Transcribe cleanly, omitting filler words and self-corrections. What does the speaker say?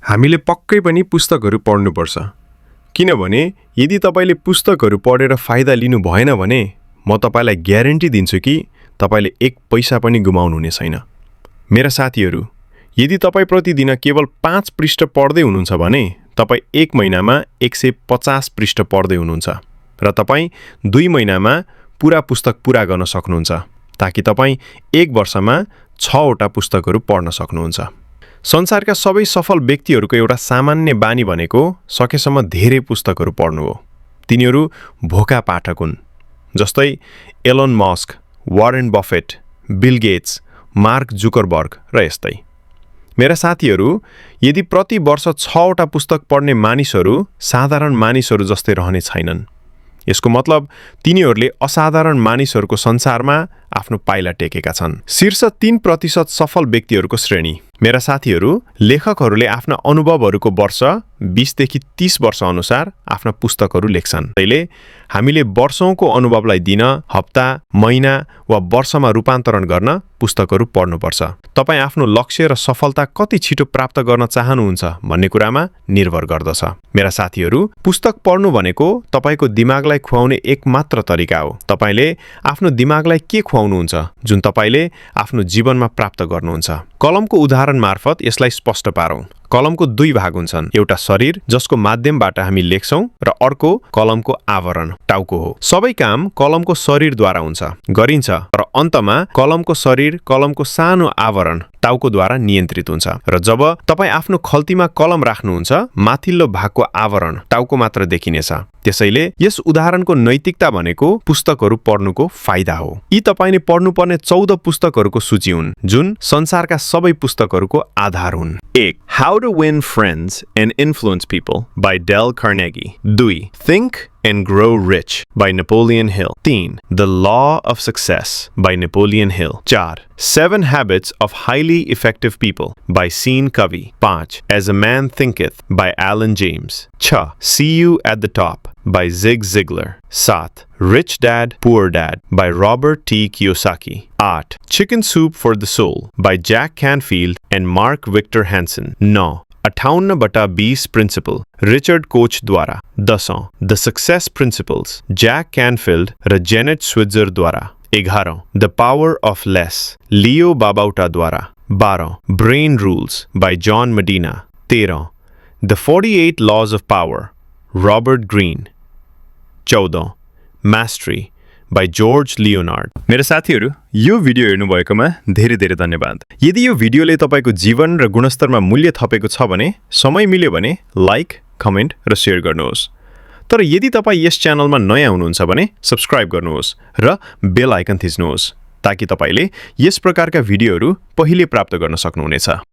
हामीले पक्कै पनि पुस्तकहरू पढ्नुपर्छ। किनभने यदि तपाईले पुस्तकहरू पढेर फाइदा लिनु भएन भने म तपाईलाई ग्यारेन्टी दिन्छु कि तपाईले एक पैसा पनि गुमाउनु हुने छैन। मेरा साथीहरू, यदि तपाई प्रतिदिन केवल 5 पृष्ठ पढ्दै हुनुहुन्छ भने तपाई एक महिनामा 150 पृष्ठ पढ्दै हुनुहुन्छ र तपाई 2 महिनामा पूरा पुस्तक पूरा गर्न सक्नुहुन्छ, ताकि तपाई एक वर्षमा 6 वटा पुस्तकहरू पढ्न सक्नुहुन्छ। संसारका सबै सफल व्यक्तिहरूको एउटा सामान्य बानी भनेको सकेसम्म धेरै पुस्तकहरू पढ्नु हो। तिनीहरू भोका पाठक हुन्, जस्तै Elon Musk, Warren Buffett, Bill Gates, Mark Zuckerberg र यस्तै। मेरा साथीहरू, यदि प्रति वर्ष 6 वटा पुस्तक पढ्ने मानिसहरू साधारण मानिसहरू जस्तै रहने छैनन्। यसको मतलब तिनीहरूले असाधारण मानिसहरूको संसारमा आफ्नो पाइला टेकेका छन्। शीर्ष 3% सफल व्यक्तिहरूको श्रेणी। मेरा साथीहरू, लेखकहरूले आफ्ना अनुभवहरूको वर्ष 20 देखि 30 वर्ष अनुसार आफ्ना पुस्तकहरू लेख्छन्। त्यसैले हामीले वर्षौंको अनुभवलाई दिन, हप्ता, महिना वा वर्षमा रूपान्तरण गर्न पुस्तकहरू पढ्नुपर्छ। तपाई आफ्नो लक्ष्य र सफलता कति छिटो प्राप्त गर्न चाहनुहुन्छ भन्ने कुरामा निर्भर गर्दछ। मेरा साथीहरू, पुस्तक पढ्नु भनेको तपाईको दिमागलाई खुवाउने एक मात्र तरिका हो। तपाईले आफ्नो दिमागलाई के खुवाउनुहुन्छ जुन तपाईले आफ्नो जीवनमा प्राप्त गर्नुहुन्छ? कलमको उदाहरण मार्फत यसलाई स्पष्ट पारौं। कलमको 2 भाग हुन्छन्, एउटा शरीर जसको माध्यमबाट हामी लेख्छौं र अर्को कलमको आवरण टाउको हो। सबै काम कलमको शरीरद्वारा गरिन्छ र अन्तमा कलमको शरीर कलमको सानो आवरण टाउकोद्वारा नियन्त्रित हुन्छ र जब तपाई आफ्नो खल्तीमा कलम राख्नुहुन्छ, माथिल्लो भागको आवरण टाउको मात्र देखिनेछ। त्यसैले यस उदाहरणको नैतिकता भनेको पुस्तकहरू पढ्नुको फाइदा हो। यी तपाईले पढ्नुपर्ने 14 पुस्तकहरूको सूची हुन् जुन संसारका सबै पुस्तकहरूको आधार हुन्। 1. How to Win Friends and Influence People by Dale Carnegie. 2. Think and Grow Rich by Napoleon Hill. 3. The Law of Success by Napoleon Hill. 4. 7 Habits of Highly Effective People by Sean Covey. 5. As a Man Thinketh by Alan James. 6. See You at the Top by Zig Ziglar. 7. Rich Dad, Poor Dad by Robert T. Kiyosaki. 8. Chicken Soup for the Soul by Jack Canfield and Mark Victor Hansen. 9. 58/20 Principle Richard Koch द्वारा. 10. The Success Principles Jack Canfield र Janet Switzer द्वारा. 11. The Power of Less Leo Babauta द्वारा. 12. Brain Rules by John Medina. 13. The 48 Laws of Power Robert Greene. 14. Mastery by George Leonard. मेरा साथीहरू, यो video हेर्नुभएकोमा धेरै धेरै धन्यवाद। यदि यो भिडियोले तपाईको जीवन र गुणस्तरमा मूल्य थपेको छ भने, समय मिल्यो भने लाइक, कमेन्ट र शेयर गर्नुहोस्। तर यदि तपाई यस च्यानलमा नयाँ हुनुहुन्छ भने सब्स्क्राइब गर्नुहोस् र बेल आइकन थिच्नुहोस्, ताकि तपाईले यस प्रकारका भिडियोहरू पहिले प्राप्त गर्न सक्नुहुनेछ।